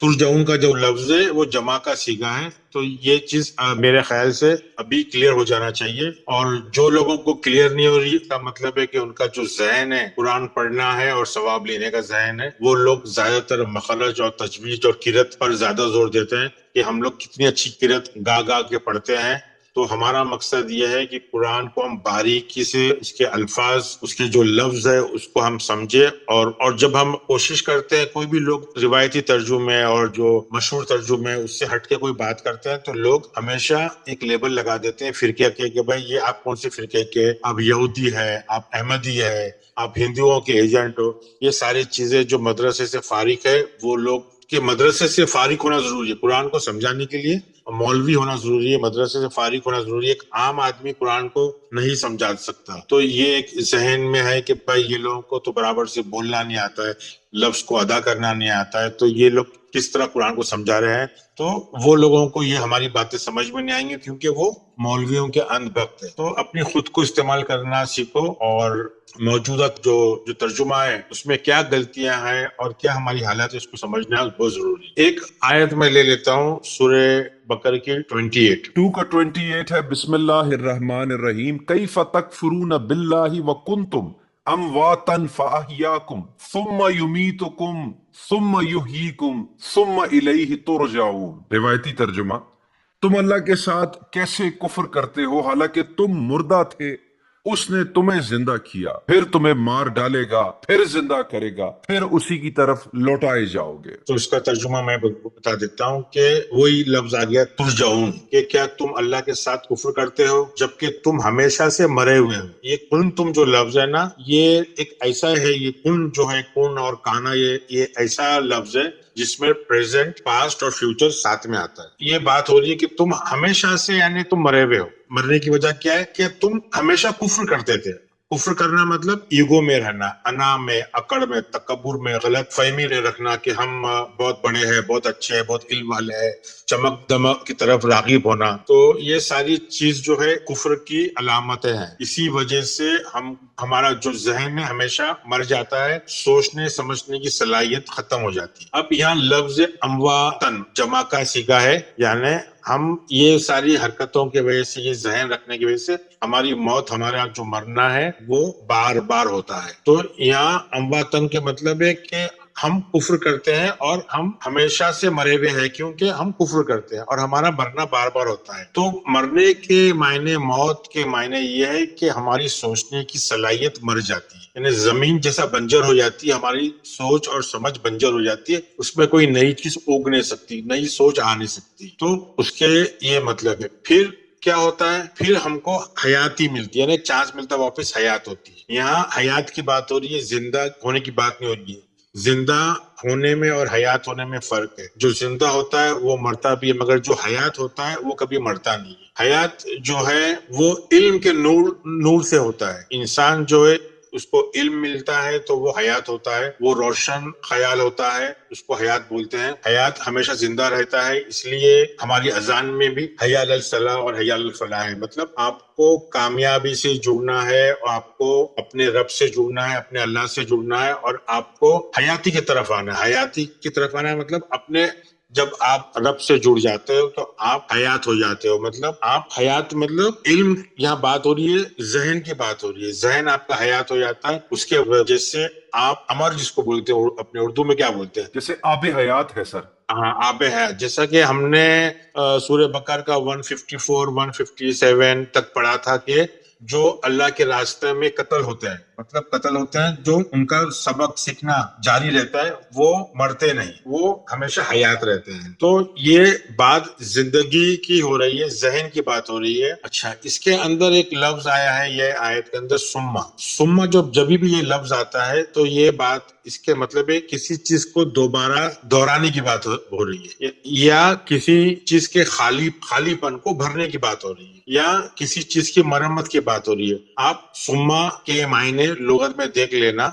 ترجعون کا جو لفظ ہے وہ جمع کا سیگا ہے. تو یہ چیز میرے خیال سے ابھی کلیئر ہو جانا چاہیے. اور جو لوگوں کو کلیئر نہیں ہو رہی کا مطلب ہے کہ ان کا جو ذہن ہے قرآن پڑھنا ہے اور ثواب لینے کا ذہن ہے, وہ لوگ زیادہ تر مخرج اور تجوید اور قرات پر زیادہ زور دیتے ہیں کہ ہم لوگ کتنی اچھی قرات گا گا کے پڑھتے ہیں. تو ہمارا مقصد یہ ہے کہ قرآن کو ہم باریکی سے اس کے الفاظ, اس کے جو لفظ ہے اس کو ہم سمجھے. اور جب ہم کوشش کرتے ہیں, کوئی بھی لوگ روایتی ترجمے اور جو مشہور ترجمے اس سے ہٹ کے کوئی بات کرتے ہیں تو لوگ ہمیشہ ایک لیبل لگا دیتے ہیں فرقے کے کہ بھائی یہ آپ کون سے فرقے کے, آپ یہودی ہے, آپ احمدی ہے, آپ ہندوؤں کے ایجنٹ ہو. یہ ساری چیزیں جو مدرسے سے فارغ ہے وہ لوگ کہ مدرسے سے فارغ ہونا ضروری ہے قرآن کو سمجھانے کے لیے, مولوی ہونا ضروری ہے, مدرسے سے فارغ ہونا ضروری ہے. ایک عام آدمی قرآن کو نہیں سمجھا سکتا. تو یہ ایک ذہن میں ہے کہ بھائی یہ لوگوں کو تو برابر سے بولنا نہیں آتا ہے, لفظ کو ادا کرنا نہیں آتا ہے, تو یہ لوگ کس طرح قرآن کو سمجھا رہے ہیں. تو وہ لوگوں کو یہ ہماری باتیں سمجھ میں نہیں آئیں گی کیونکہ وہ مولویوں کے اندھ بھکت ہے. تو اپنی خود کو استعمال کرنا سیکھو, اور موجودہ جو ترجمہ ہے اس میں کیا غلطیاں ہیں اور کیا ہماری حالت ہے اس کو سمجھنا بہت ضروری ہے. ایک آیت میں لے لیتا ہوں سورہ بقرہ کی 28. 2 کا 28 ہے, بسم اللہ الرحمن الرحیم. کیف تکفرون باللہ وکنتم امواتا فاحیاکم ثم یمیتکم ثم یحییکم ثم الیہ ترجعون. روایتی ترجمہ, تم اللہ کے ساتھ کیسے کفر کرتے ہو حالانکہ تم مردہ تھے, اس نے تمہیں زندہ کیا, پھر تمہیں مار ڈالے گا, پھر زندہ کرے گا, پھر اسی کی طرف لوٹائے جاؤ گے. تو اس کا ترجمہ میں بتا دیتا ہوں کہ وہی لفظ آ گیا ترجعون, کہ کیا تم اللہ کے ساتھ کفر کرتے ہو جبکہ تم ہمیشہ سے مرے ہوئے ہو. یہ کن تم جو لفظ ہے نا, یہ ایک ایسا ہے, یہ کن جو ہے کن اور کانا, یہ ایسا لفظ ہے جس میں پریزنٹ, پاسٹ اور فیوچر ساتھ میں آتا ہے. یہ بات ہو رہی ہے کہ تم ہمیشہ سے یعنی تم مرے ہوئے ہو. مرنے کی وجہ کیا ہے کہ تم ہمیشہ کفر کرتے تھے. کفر کرنا مطلب ایگو میں رہنا, انا میں, اکڑ میں, تکبر میں, غلط فہمی میں رکھنا کہ ہم بہت بڑے ہیں, بہت اچھے ہیں, بہت علم والے ہیں, چمک دمک کی طرف راغب ہونا. تو یہ ساری چیز جو ہے کفر کی علامتیں ہیں. اسی وجہ سے ہمارا جو ذہن ہے ہمیشہ مر جاتا ہے, سوچنے سمجھنے کی صلاحیت ختم ہو جاتی ہے. اب یہاں لفظ امواتن جمع کا سیگا ہے, یعنی ہم یہ ساری حرکتوں کی وجہ سے, یہ ذہن رکھنے کی وجہ سے ہماری موت, ہمارا جو مرنا ہے وہ بار بار ہوتا ہے. تو یہاں امواتن کے مطلب ہے کہ ہم کفر کرتے ہیں اور ہم ہمیشہ سے مرے ہوئے ہیں کیونکہ ہم کفر کرتے ہیں اور ہمارا مرنا بار بار ہوتا ہے. تو مرنے کے معنی, موت کے معنی یہ ہے کہ ہماری سوچنے کی صلاحیت مر جاتی ہے, یعنی زمین جیسا بنجر ہو جاتی ہے, ہماری سوچ اور سمجھ بنجر ہو جاتی ہے, اس میں کوئی نئی چیز اگ نہیں سکتی, نئی سوچ آ نہیں سکتی. تو اس کے یہ مطلب ہے. پھر کیا ہوتا ہے, پھر ہم کو حیاتی ملتی ہے, یعنی چانس ملتا ہے, واپس حیات ہوتی ہے. یہاں حیات کی بات ہو رہی ہے, زندہ ہونے کی بات نہیں ہو رہی ہے. زندہ ہونے میں اور حیات ہونے میں فرق ہے. جو زندہ ہوتا ہے وہ مرتا بھی ہے, مگر جو حیات ہوتا ہے وہ کبھی مرتا نہیں ہے. حیات جو ہے وہ علم کے نور سے ہوتا ہے. انسان جو ہے اس کو علم ملتا ہے تو وہ حیات ہوتا ہے, وہ روشن خیال ہوتا ہے, اس کو حیات بولتے ہیں. حیات ہمیشہ زندہ رہتا ہے, اس لیے ہماری اذان میں بھی حی علی الصلاح اور حی علی الفلاح ہے. مطلب آپ کو کامیابی سے جڑنا ہے, اور آپ کو اپنے رب سے جڑنا ہے, اپنے اللہ سے جڑنا ہے, اور آپ کو حیاتی کی طرف آنا ہے. حیاتی کی طرف آنا ہے مطلب اپنے, جب آپ رب سے جڑ جاتے ہو تو آپ حیات ہو جاتے ہو. مطلب آپ حیات, مطلب علم, یہاں بات ہو رہی ہے ذہن کی بات ہو رہی ہے. ذہن آپ کا حیات ہو جاتا ہے, اس کے وجہ سے آپ امر, جس کو بولتے ہیں اپنے اردو میں کیا بولتے ہیں, جیسے آب حیات ہے سر. ہاں آب حیات. جیسا کہ ہم نے سورہ بقرہ کا 154 157 تک پڑھا تھا کہ جو اللہ کے راستے میں قتل ہوتے ہیں, مطلب قتل ہوتے ہیں, جو ان کا سبق سیکھنا جاری رہتا ہے, وہ مرتے نہیں, وہ ہمیشہ حیات رہتے ہیں. تو یہ بات زندگی کی ہو رہی ہے, ذہن کی بات ہو رہی ہے. اچھا, اس کے اندر ایک لفظ آیا ہے یہ آیت کے اندر, سما. جب بھی یہ لفظ آتا ہے تو یہ بات, اس کے مطلب ہے کسی چیز کو دوبارہ دہرانے کی بات ہو رہی ہے, یا کسی چیز کے خالی پن کو بھرنے کی بات ہو رہی ہے, یا کسی چیز کی مرمت کی بات ہو رہی ہے. آپ سما کے معنی لغت میں دیکھ لینا.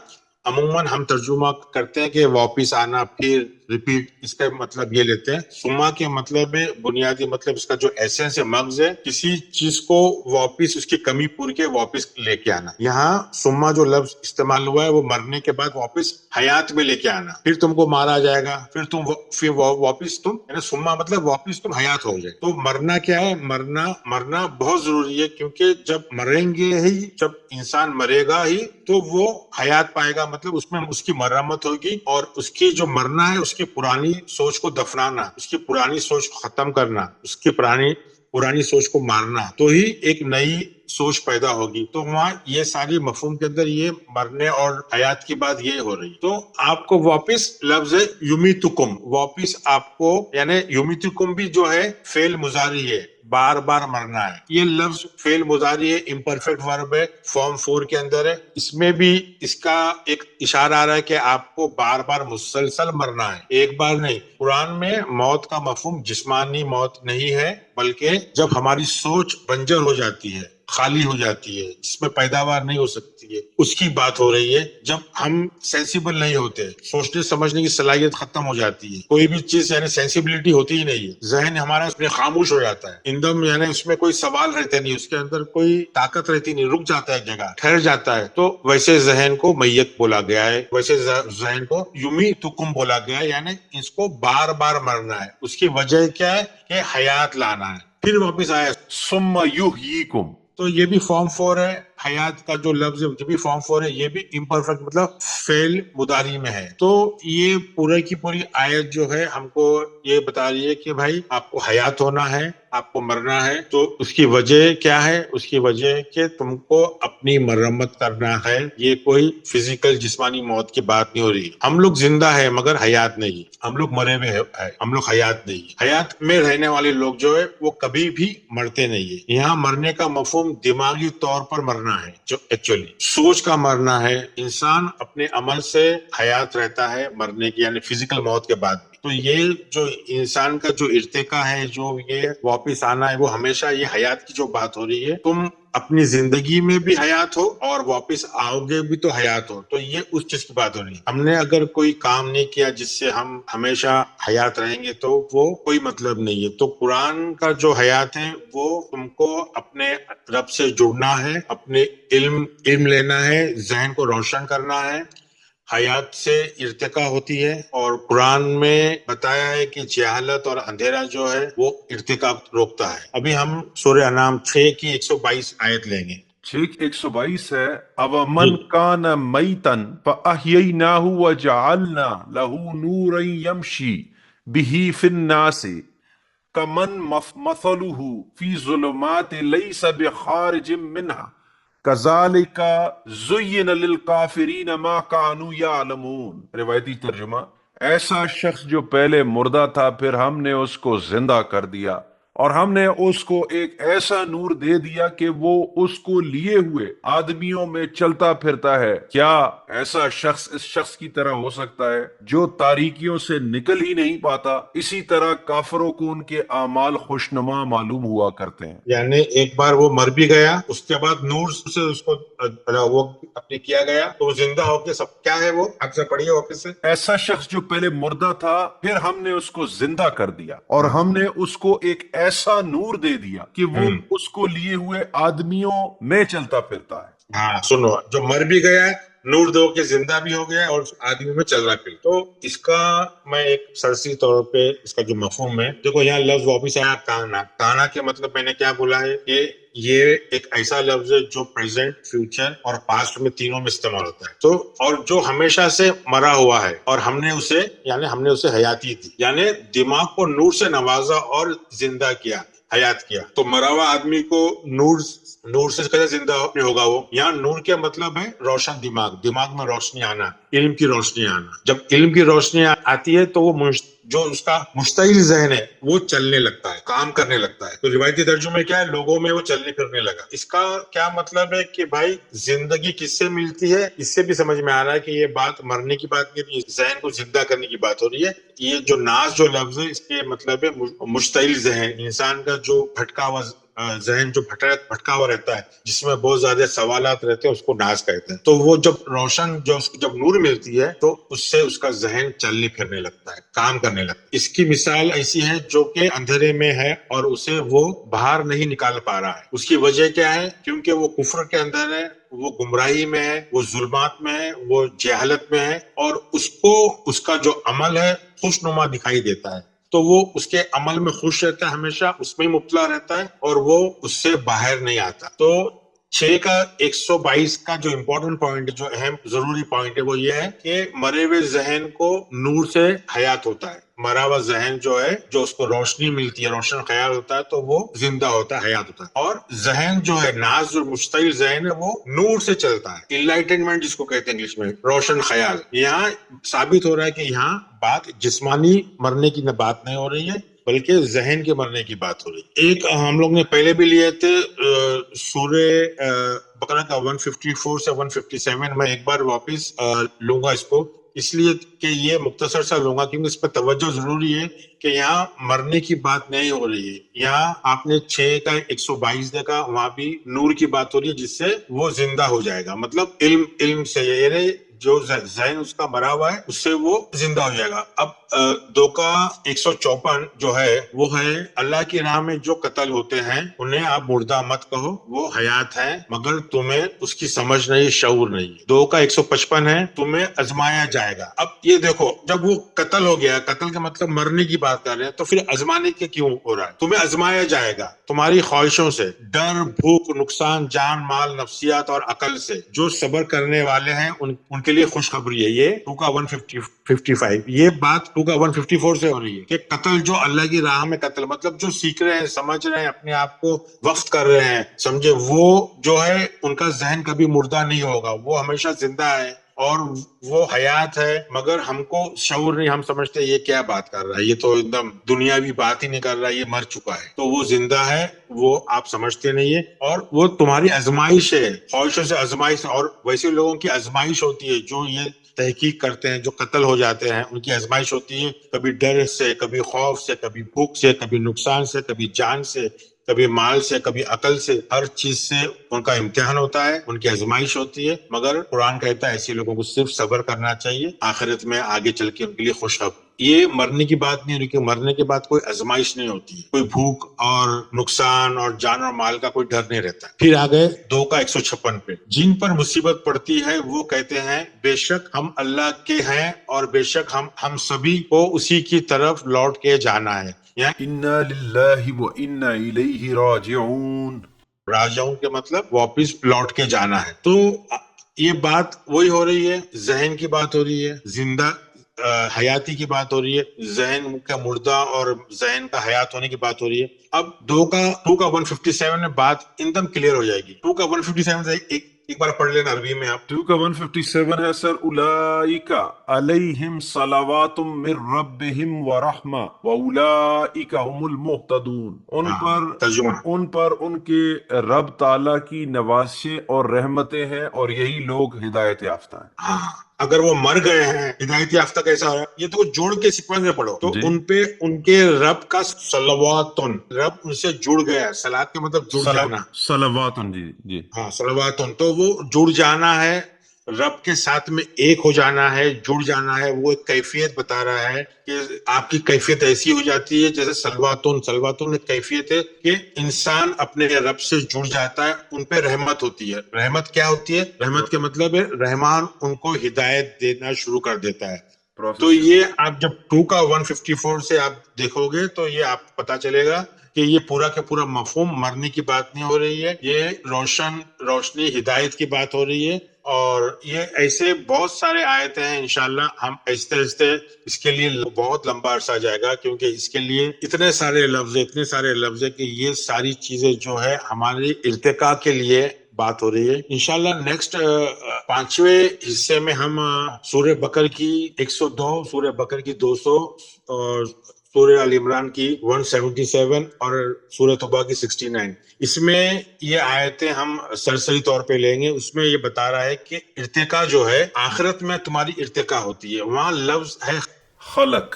عموماً ہم ترجمہ کرتے ہیں کہ واپس آنا, پھر ریپیٹ، اس کا مطلب یہ لیتے ہیں. سما کے مطلب ہے بنیادی مطلب اس کا جو ایسنس ہے، مغز ہے، کسی چیز کو واپس اس کی کمی پوری کے واپس لے کے آنا. یہاں سما جو لفظ استعمال ہوا ہے وہ مرنے کے بعد واپس حیات میں لے کے آنا. پھر تم کو مارا جائے گا، پھر واپس تم، یعنی سما مطلب واپس تم حیات ہو جائے. تو مرنا کیا ہے؟ مرنا بہت ضروری ہے، کیونکہ جب مریں گے ہی، جب انسان مرے گا ہی تو وہ حیات پائے گا. مطلب اس میں اس کی مرمت ہوگی، اور اس کی جو مرنا ہے اس کی پرانی سوچ کو دفنانا، اس کی پرانی سوچ کو ختم کرنا، اس کی پرانی سوچ کو مارنا، تو ہی ایک نئی سوچ پیدا ہوگی. تو وہاں یہ ساری مفہوم کے اندر یہ مرنے اور حیات کی بات یہ ہو رہی. تو آپ کو واپس لفظ یمیتکم، واپس آپ کو، یعنی یمیتکم بھی جو ہے فعل مضارع ہے، بار بار مرنا ہے. یہ لفظ فعل مضارع ہے، امپرفیکٹ ورب ہے، فارم 4 کے اندر ہے. اس میں بھی اس کا ایک اشارہ آ رہا ہے کہ آپ کو بار بار مسلسل مرنا ہے، ایک بار نہیں. قرآن میں موت کا مفہوم جسمانی موت نہیں ہے، بلکہ جب ہماری سوچ بنجر ہو جاتی ہے، خالی ہو جاتی ہے، جس میں پیداوار نہیں ہو سکتی ہے، اس کی بات ہو رہی ہے. جب ہم سینسیبل نہیں ہوتے، سوچنے سمجھنے کی صلاحیت ختم ہو جاتی ہے، کوئی بھی چیز یعنی سینسیبلٹی ہوتی ہی نہیں ہے، ذہن ہمارا اس میں خاموش ہو جاتا ہے ایک دم، یعنی اس میں کوئی سوال رہتے نہیں، اس کے اندر کوئی طاقت رہتی نہیں، رک جاتا ہے، جگہ ٹھہر جاتا ہے. تو ویسے ذہن کو میت بولا گیا ہے، ویسے ذہن کو یمیتکم بولا گیا ہے، یعنی اس کو بار بار مرنا ہے. اس کی وجہ کیا ہے؟ کہ حیات لانا ہے. پھر واپس آیا. ثم یحییکم. تو یہ بھی فارم 4 ہے، حیات کا جو لفظ ہے یہ بھی فارم 4 ہے، یہ بھی امپرفیکٹ مطلب فعل مضارع میں ہے. تو یہ پورے کی پوری آیت جو ہے ہم کو یہ بتا رہی ہے کہ بھائی آپ کو حیات ہونا ہے، آپ کو مرنا ہے. تو اس کی وجہ کیا ہے؟ اس کی وجہ کہ تم کو اپنی مرمت کرنا ہے. یہ کوئی فزیکل جسمانی موت کی بات نہیں ہو رہی. ہم لوگ زندہ ہے مگر حیات نہیں، ہم لوگ مرے ہوئے ہیں، ہم لوگ حیات نہیں. حیات میں رہنے والے لوگ جو ہے وہ کبھی بھی مرتے نہیں ہے. یہاں مرنے کا مفہوم دماغی طور پر مرنا ہے، جو ایکچولی سوچ کا مرنا ہے. انسان اپنے عمل سے حیات رہتا ہے مرنے کی، یعنی فزیکل موت کے بعد بھی. تو یہ جو انسان کا جو ارتقا ہے، جو یہ واپس آنا ہے، وہ ہمیشہ یہ حیات کی جو بات ہو رہی ہے. تم اپنی زندگی میں بھی حیات ہو اور واپس آؤ گے بھی تو حیات ہو. تو یہ اس چیز کی بات ہو رہی ہے. ہم نے اگر کوئی کام نہیں کیا جس سے ہم ہمیشہ حیات رہیں گے تو وہ کوئی مطلب نہیں ہے. تو قرآن کا جو حیات ہے وہ تم کو اپنے رب سے جڑنا ہے، اپنے علم لینا ہے، ذہن کو روشن کرنا ہے. حیات سے ارتقا ہوتی ہے، اور قرآن میں بتایا ہے کہ جہالت اور اندھیرا جو ہے وہ ارتقا روکتا ہے. ابھی ہم سورہ انعام 6 کی 122 آیت لیں گے. 6:122 ہے. اومن کان میتن فاحییناہ وجعلنا لہ نورا یمشی بہ فی الناس کمن مثلہ فی ظلمات لیس بخارج منہا کذالک زین للکافرین ما کانوا یعلمون. روایتی ترجمہ: ایسا شخص جو پہلے مردہ تھا، پھر ہم نے اس کو زندہ کر دیا، اور ہم نے اس کو ایک ایسا نور دے دیا کہ وہ اس کو لیے ہوئے آدمیوں میں چلتا پھرتا ہے. کیا ایسا شخص اس شخص کی طرح ہو سکتا ہے جو تاریکیوں سے نکل ہی نہیں پاتا؟ اسی طرح کافروں کو ان کے اعمال خوشنما معلوم ہوا کرتے ہیں. یعنی ایک بار وہ مر بھی گیا، اس کے بعد نور سے اس کو وہ اپنے کیا گیا تو وہ زندہ ہو کے سب کیا ہے، وہ اکثر پڑھیے واپس سے. ایسا شخص جو پہلے مردہ تھا، پھر ہم نے اس کو زندہ کر دیا، اور ہم نے اس کو ایک ایسا نور دے دیا کہ وہ اس کو لیے ہوئے آدمیوں میں چلتا پھرتا ہے. ہاں سنو، جو مر بھی گیا ہے نور دو کے زندہ بھی ہو گیا اور آدمی میں چل رہا پھر. تو اس کا میں ایک سرسی طور پہ اس کا جو مفہوم ہے، دیکھو یہاں لفظ واپس آیا کانا. کانا کے مطلب میں نے کیا بولا ہے کہ یہ ایک ایسا لفظ ہے جو پریزنٹ، فیوچر اور پاسٹ میں تینوں میں استعمال ہوتا ہے. تو اور جو ہمیشہ سے مرا ہوا ہے اور ہم نے اسے حیاتی دی، یعنی دماغ کو نور سے نوازا اور زندہ کیا، حیات کیا. تو مرا ہوا آدمی کو نور سے کیسے زندہ ہوگا وہ؟ یہاں نور کے مطلب ہے روشن دماغ میں روشنی آنا، علم کی روشنی آنا. جب علم کی روشنی آتی ہے تو وہ جو اس کا مشتعل ذہن ہے وہ چلنے لگتا ہے، کام کرنے لگتا ہے. تو روایتی ترجمے کیا ہے؟ لوگوں میں وہ چلنے پھرنے لگا. اس کا کیا مطلب ہے کہ بھائی زندگی کس سے ملتی ہے؟ اس سے بھی سمجھ میں آ رہا ہے کہ یہ بات مرنے کی بات نہیں، ذہن کو زندہ کرنے کی بات ہو رہی ہے. یہ جو ناس جو لفظ ہے اس کے مطلب ہے مشتعل ذہن، انسان کا جو بھٹکا ہوا ذہن جو بھٹکا ہوا رہتا ہے, جس میں بہت زیادہ سوالات رہتے ہیں, اس کو ناز کہتے ہیں. تو وہ جب روشن جب نور ملتی ہے تو اس سے اس کا ذہن چلنے پھرنے لگتا ہے, کام کرنے لگتا ہے. اس کی مثال ایسی ہے جو کہ اندھیرے میں ہے اور اسے وہ باہر نہیں نکال پا رہا ہے. اس کی وجہ کیا ہے؟ کیونکہ وہ کفر کے اندر ہے, وہ گمراہی میں ہے, وہ ظلمات میں ہے, وہ جہالت میں ہے, اور اس کو اس کا جو عمل ہے خوشنما دکھائی دیتا ہے. تو وہ اس کے عمل میں خوش رہتا ہے, ہمیشہ اس میں ہی مبتلا رہتا ہے, اور وہ اس سے باہر نہیں آتا. تو 6 کا 122 کا جو امپورٹنٹ پوائنٹ, جو اہم ضروری پوائنٹ ہے, وہ یہ ہے کہ مرے ہوئے ذہن کو نور سے حیات ہوتا ہے. مرا ہوا ذہن جو ہے, جو اس کو روشنی ملتی ہے, روشن خیال ہوتا ہے, تو وہ زندہ ہوتا ہے, حیات ہوتا ہے. اور ذہن جو ہے, ناز اور مشتعل ذہن ہے, وہ نور سے چلتا ہے. انلائٹنمنٹ جس کو کہتے ہیں انگلش میں, روشن خیال. یہاں ثابت ہو رہا ہے کہ یہاں بات جسمانی مرنے کی بات نہیں ہو رہی ہے, بلکہ ذہن کے مرنے کی بات ہو رہی ہے. ایک ہم لوگ نے پہلے بھی لیے تھے سورہ بقرہ کا 154 سے 157. میں ایک بار واپس لوں گا اس کو, اس لیے کہ یہ مختصر سا لوں گا, کیونکہ اس پہ توجہ ضروری ہے کہ یہاں مرنے کی بات نہیں ہو رہی ہے. یہاں آپ نے 6 کا 122 دیکھا, وہاں بھی نور کی بات ہو رہی ہے, جس سے وہ زندہ ہو جائے گا. مطلب علم سے, یہ جو ذہن اس کا مرا ہوا ہے, اس سے وہ زندہ ہو جائے گا. اب 2 کا 154 جو ہے, وہ ہے اللہ کی راہ میں جو قتل ہوتے ہیں انہیں آپ مردہ مت کہو, وہ حیات ہیں مگر تمہیں اس کی سمجھ نہیں, شعور نہیں. 2 کا 155 ہے, تمہیں آزمایا جائے گا. اب یہ دیکھو, جب وہ قتل ہو گیا, قتل کا مطلب مرنے کی بات کر رہے ہیں, تو پھر آزمانے کے کیوں ہو رہا ہے؟ تمہیں آزمایا جائے گا تمہاری خواہشوں سے, ڈر, بھوک, نقصان, جان مال, نفسیات اور عقل سے. جو صبر کرنے والے ہیں ان کے لیے خوشخبری ہے. یہ 2 کا 155. یہ بات 2 کا 154 سے ہو رہی ہے کہ قتل جو اللہ کی راہ میں قتل, مطلب جو سیکھ رہے ہیں, سمجھ رہے ہیں, اپنے آپ کو وقف کر رہے ہیں, سمجھے, وہ جو ہے ان کا ذہن کبھی مردہ نہیں ہوگا, وہ ہمیشہ زندہ ہے اور وہ حیات ہے, مگر ہم کو شعور نہیں. ہم سمجھتے یہ کیا بات کر رہا ہے, یہ تو ایک دم دنیاوی بات ہی نہیں کر رہا ہے, یہ مر چکا ہے. تو وہ زندہ ہے, وہ آپ سمجھتے نہیں ہے, اور وہ تمہاری آزمائش ہے, خواہشوں سے آزمائش. اور ویسے لوگوں کی آزمائش ہوتی ہے جو یہ تحقیق کرتے ہیں, جو قتل ہو جاتے ہیں, ان کی آزمائش ہوتی ہے کبھی ڈر سے, کبھی خوف سے, کبھی بھوک سے, کبھی نقصان سے, کبھی جان سے, کبھی مال سے, کبھی عقل سے. ہر چیز سے ان کا امتحان ہوتا ہے, ان کی آزمائش ہوتی ہے. مگر قرآن کہتا ہے ایسے لوگوں کو صرف صبر کرنا چاہیے, آخرت میں آگے چل کے ان کے لیے خوشخبری. یہ مرنے کی بات نہیں ہوئی, کہ مرنے کے بعد کوئی آزمائش نہیں ہوتی, کوئی بھوک اور نقصان اور جان اور مال کا کوئی ڈر نہیں رہتا. پھر آگے 2 کا 156 پہ, جن پر مصیبت پڑتی ہے وہ کہتے ہیں بے شک ہم اللہ کے ہیں, اور بے شک ہم سبھی کو اسی کی طرف لوٹ کے جانا ہے. انا للہ و انا الیہ راجعون. راجعون کے مطلب واپس لوٹ کے جانا ہے. تو یہ بات وہی ہو رہی ہے, ذہن کی بات ہو رہی ہے, زندہ حیاتی کی بات ہو رہی ہے, ذہن کا مردہ اور ذہن کا حیات ہونے کی بات ہو رہی ہے. اب 2 کا 157 میں بات ایک دم کلیئر ہو جائے گی. 2 کا 157 سے ایک بار پڑھ لینا عربی میں آپ. 2 کا 157 ہے سر, اولئک علیہم صلوات من ربہم ورحمہ واولئک هم المہتدون. ان پر ان کے رب تعالیٰ کی نوازشیں اور رحمتیں ہیں, اور یہی لوگ ہدایت یافتہ ہیں. ہاں, اگر وہ مر گئے ہیں, ہدایت یافتہ کیسا ہو رہا ہے؟ یہ تو جوڑ کے سیکوینس میں پڑھو تو ان پہ ان کے رب کا صلواتن, رب ان سے جڑ گیا. صلات کے مطلب جڑ جانا, صلوات. جی ہاں, صلواتن. تو وہ جڑ جانا ہے, رب کے ساتھ میں ایک ہو جانا ہے, جڑ جانا ہے. وہ ایک کیفیت بتا رہا ہے کہ آپ کی کیفیت ایسی ہو جاتی ہے جیسے سلواتن ایک کیفیت ہے کہ انسان اپنے رب سے جڑ جاتا ہے, ان پہ رحمت ہوتی ہے. رحمت کیا ہوتی ہے؟ رحمت کے مطلب ہے رحمان ان کو ہدایت دینا شروع کر دیتا ہے. تو یہ آپ جب 2 کا 154 سے آپ دیکھو گے تو یہ آپ پتا چلے گا کہ یہ پورا کا پورا مفہوم مرنے کی بات نہیں ہو رہی ہے, یہ روشنی ہدایت کی بات ہو رہی ہے. اور یہ ایسے بہت سارے آیتیں ہیں, انشاءاللہ ہم ایستے اس کے لیے بہت لمبا عرصہ جائے گا, کیونکہ اس کے لیے اتنے سارے لفظ ہے کہ یہ ساری چیزیں جو ہے ہمارے ارتقاء کے لیے بات ہو رہی ہے. انشاءاللہ نیکسٹ 5ویں حصے میں ہم سورہ بقر کی 102, سورہ بقر کی 200, اور سورہ آل عمران کی 177 اور سورہ توبہ کی 69. اس میں یہ آیتیں ہم سرسری طور پہ لیں گے. اس میں یہ بتا رہا ہے کہ ارتقاء جو ہے آخرت میں تمہاری ارتقاء ہوتی ہے. وہاں لفظ ہے خلق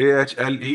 AHLE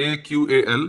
AQAL